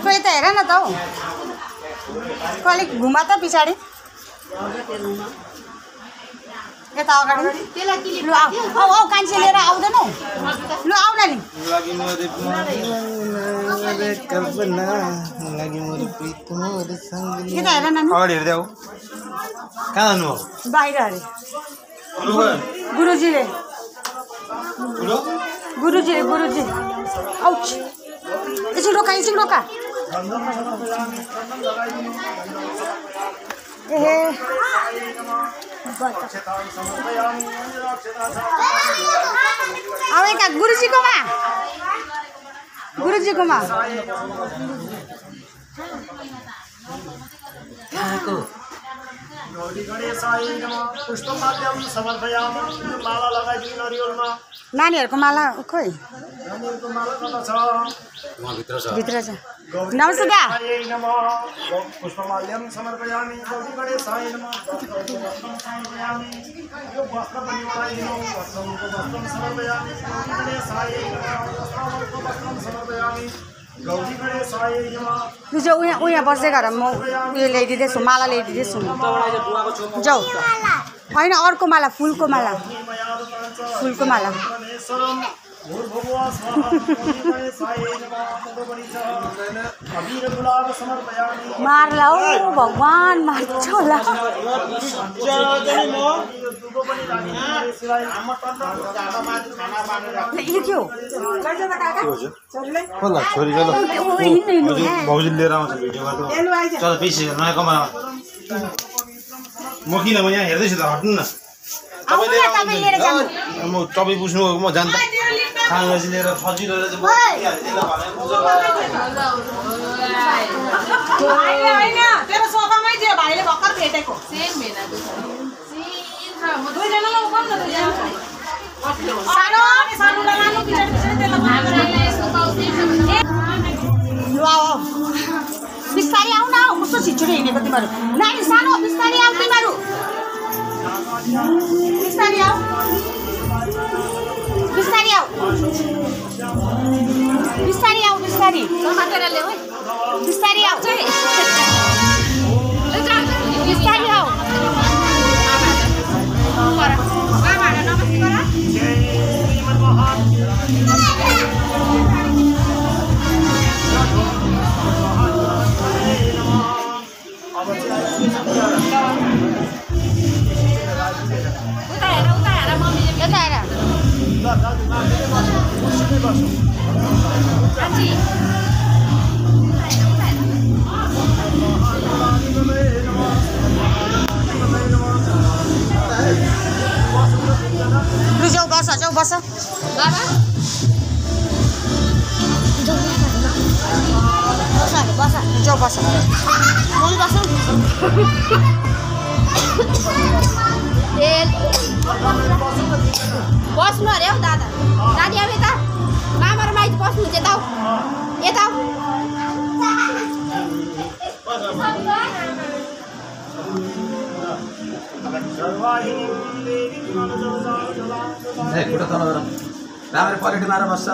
कोही त हेर न त हौ अलिक घुमा त पछाडि यता अगाडि लु आऊ आऊ कान्छे लिएर आउँदैनौ लु आऊ न नि यता हेर न अगाडि हेर्दै आऊ कहाँ जानु बाहिर अरे गुरुजी आउच एकछिन रोका एहे अब यता गुरुजीकोमा नानीहरूको माला खोइ भित्र छ नमस्ते दा पुष्पमाल्यम समर्पयामि गौरी गणेशाय नमः यो वस्त्र पनि उठाइदिनु वस्त्रको वस्त्रम समर्पयामि गौरी गणेशाय नमः वस्त्रको वस्त्रम समर्पयामि गौरी गणेशाय नमः लु जाऊ उहाँ बस्दै गर म उयो ल्याइदिँदैछु माला ल्याइदिँदैछु जाऊ होइन अर्को माला फुलको माला मार्ला हौ भगवान् मार्छ होला भाउजूले लिएर आउँछ भिडियो गर्दा चल पिस नयाँ कमामा म किन म यहाँ हेर्दैछु त हट्नु न म तपाईँ बुझ्नु म जान्दा खानाजी लिएर सजिलो तेरो सोफामै थियो भाइले भर्खर भेटेको बिस्तारै आऊ न कस्तो छिटो हिँडेको तिमीहरू नानी सानो बिस्तारै आऊ तिमीहरू बिस्तारै आऊ बिस्तारै आऊ बिस्तारै आऊ बिस्तारै बिस्तारै आऊ बिस्तारै आऊ जाऊ बस बाबा बस जाऊ बस बस्नु अरे हौ दादा दादी अब यता मामा र माइती बस्नुहुन्छ यता खुट्टा तल राम्ररी पलेटी मारेर बस्छ